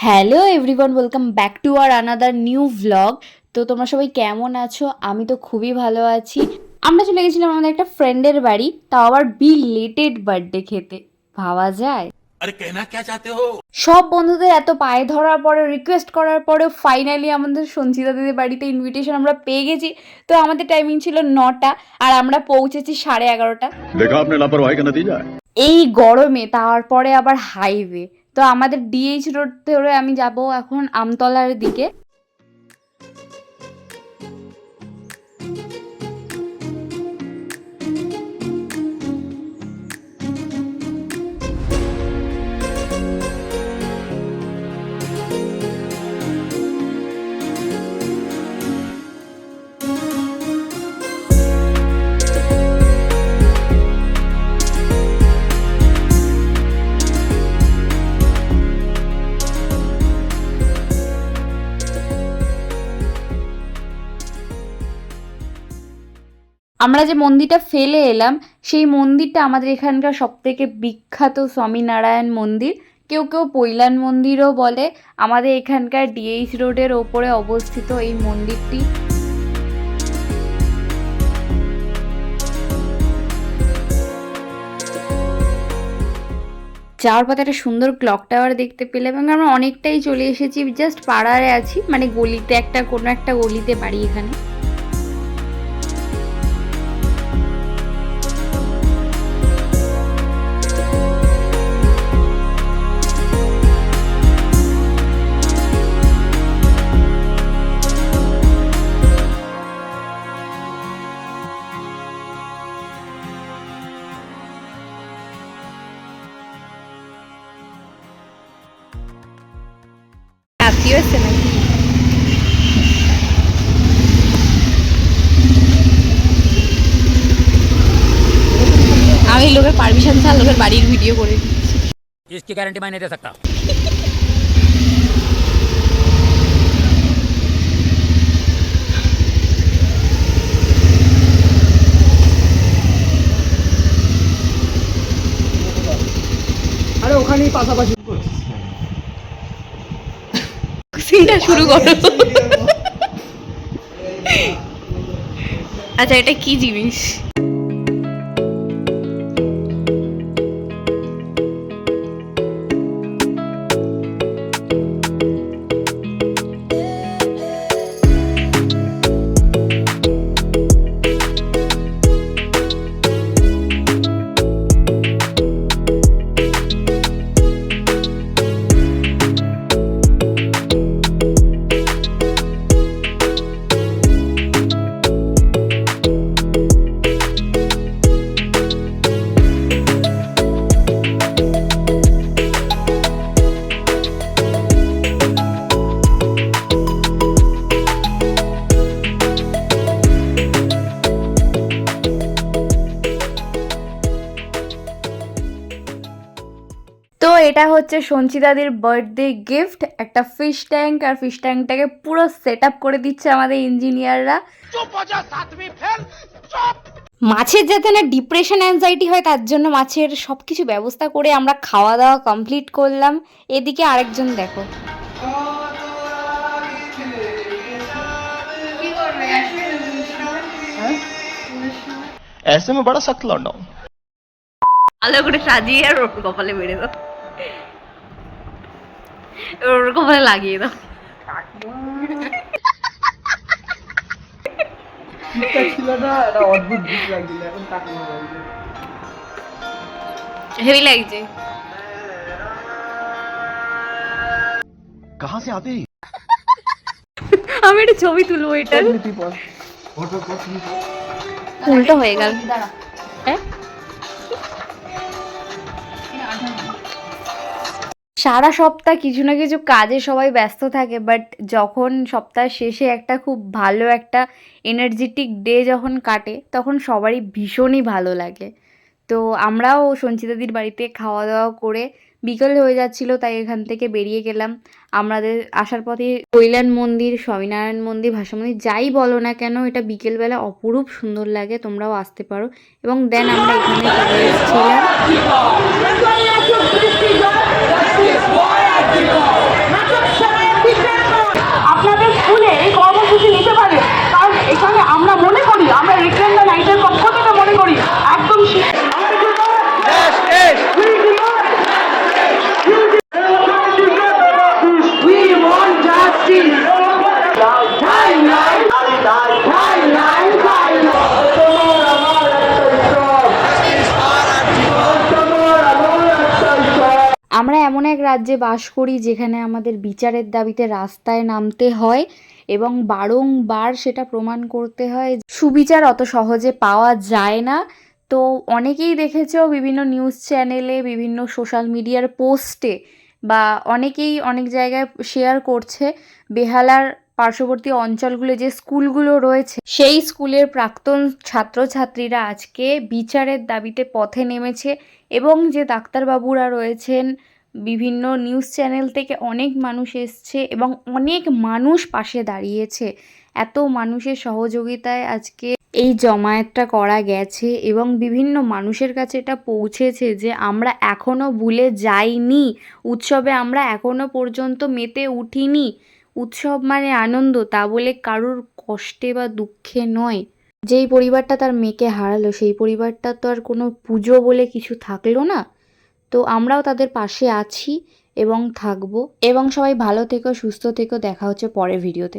Hello everyone, welcome back to our another new vlog. তো তোমরা সবাই কেমন আছো? আমি তো খুবই ভালো আছি। আমরা চলে গেছিলাম আমাদের একটা ফ্রেন্ডের বাড়ি, তাও আবার বিলেটেড বার্থডে খেতে। ভাবা যায়? अरे कहना क्या चाहते हो? সব বন্ধুদের এত পায়ে ধরার পরে, রিকোয়েস্ট করার পরেও ফাইনালি আমাদের সঞ্চিতা দিদির বাড়িতে ইনভিটেশন আমরা পেয়ে গেছি। তো আমাদের টাইমিং ছিল 9টা আর আমরা পৌঁছেছি 11:30। देखा आपने लापरवाही का नतीजा है। এই গরমে, তারপরে আবার হাইওয়ে। তো আমাদের ডিএইচ রোড ধরে আমি যাব এখন আমতলার দিকে। আমরা যে মন্দিরটা ফেলে এলাম, সেই মন্দিরটা আমাদের এখানকার সবথেকে বিখ্যাত স্বামীনারায়ণ মন্দির, কেউ কেউ পৈলান মন্দিরও বলে। আমাদের এখানকার ডিএইচ রোডের ওপরে অবস্থিত এই মন্দিরটি। যাওয়ার পথে একটা সুন্দর ক্লক টাওয়ার দেখতে পেলাম এবং আমরা অনেকটাই চলে এসেছি, জাস্ট পাড়ায় আছি, মানে গলিতে কোনো একটা গলিতে বাড়ি এখানে। আত্মীয় এসছে নাকি? আমি লোকের পারমিশন ছাড়া লোকের বাড়ির ভিডিও করে দিচ্ছি। इसकी गारंटी मैं नहीं दे सकता। আরে ওখানেই পাশাপাশি সিনটা শুরু করো। আচ্ছা, এটা কি জিনিস? তো এটা হচ্ছে সঞ্চিতাদির বার্থডে গিফট, একটা ফিশ ট্যাঙ্ক। আর ফিশ ট্যাঙ্কটাকে পুরো সেট আপ করে দিচ্ছে আমাদের ইঞ্জিনিয়াররা। মাছের যাতে না ডিপ্রেশন অ্যাংজাইটি হয়, তার জন্য মাছের সব কিছু ব্যবস্থা করে আমরা খাওয়া দাওয়া কমপ্লিট করলাম। এদিকে আরেকজন দেখো, ऐसे में बड़ा सख्त लौंडा हूं। ভালো করে সাজিয়ে আর ওর কপালে মেরে দাও, ওর কপালে লাগিয়ে দাও। ছিল না, এটা অদ্ভুত দিক লাগছিল, এখন কাটানো লাগছে। হেভি লাগছে। कहाँ से आते हैं? আমি একটা ছবি তুলবো এটার। উল্টো হয়ে গেল। হ্যাঁ, সারা সপ্তাহ কিছু না কিছু কাজে সবাই ব্যস্ত থাকে, বাট যখন সপ্তাহ শেষে একটা খুব ভালো একটা এনার্জেটিক ডে যখন কাটে, তখন সবারই ভীষণই ভালো লাগে। তো আমরাও সঞ্চিতাদির বাড়িতে খাওয়া দাওয়া করে বিকেল হয়ে যাচ্ছিলো, তাই এখান থেকে বেরিয়ে গেলাম। আমাদের আসার পথে কৈলান মন্দির, স্বামীনারায়ণ মন্দির, ভাষা মন্দির, যাই বলো না কেন, এটা বিকেলবেলা অপরূপ সুন্দর লাগে, তোমরাও আসতে পারো। এবং দেন আমরা এখানে চলে এসেছিলাম। আমরা এমন এক রাজ্যে বাস করি যেখানে আমাদের বিচারের দাবিতে রাস্তায় নামতে হয় এবং বারংবার সেটা প্রমাণ করতে হয়। সুবিচার অত সহজে পাওয়া যায় না। তো অনেকেই দেখেছো বিভিন্ন নিউজ চ্যানেলে, বিভিন্ন সোশ্যাল মিডিয়ার পোস্টে বা অনেকেই অনেক জায়গায় শেয়ার করছে বেহালার পার্শ্ববর্তী অঞ্চলগুলো যে স্কুলগুলো রয়েছে সেই স্কুলের প্রাক্তন ছাত্রছাত্রীরা আজকে বিচারের দাবিতে পথে নেমেছে এবং যে ডাক্তারবাবুরা রয়েছেন, বিভিন্ন নিউজ চ্যানেল থেকে অনেক মানুষ এসছে এবং অনেক মানুষ পাশে দাঁড়িয়েছে। এত মানুষের সহযোগিতায় আজকে এই জমায়েতটা করা গেছে এবং বিভিন্ন মানুষের কাছে এটা পৌঁছেছে যে আমরা এখনও ভুলে যাইনি, উৎসবে আমরা এখনও পর্যন্ত মেতে উঠিনি। উৎসব মানে আনন্দ, তা বলে কারোর কষ্টে বা দুঃখে নয়। যেই পরিবারটা তার মেয়েকে হারালো সেই পরিবারটা তো আর কোনো পুজো বলে কিছু থাকলো না। তো আমরাও তাদের পাশে আছি এবং থাকবো। এবং সবাই ভালো থেকো, সুস্থ থেকো। দেখা হচ্ছে পরের ভিডিওতে।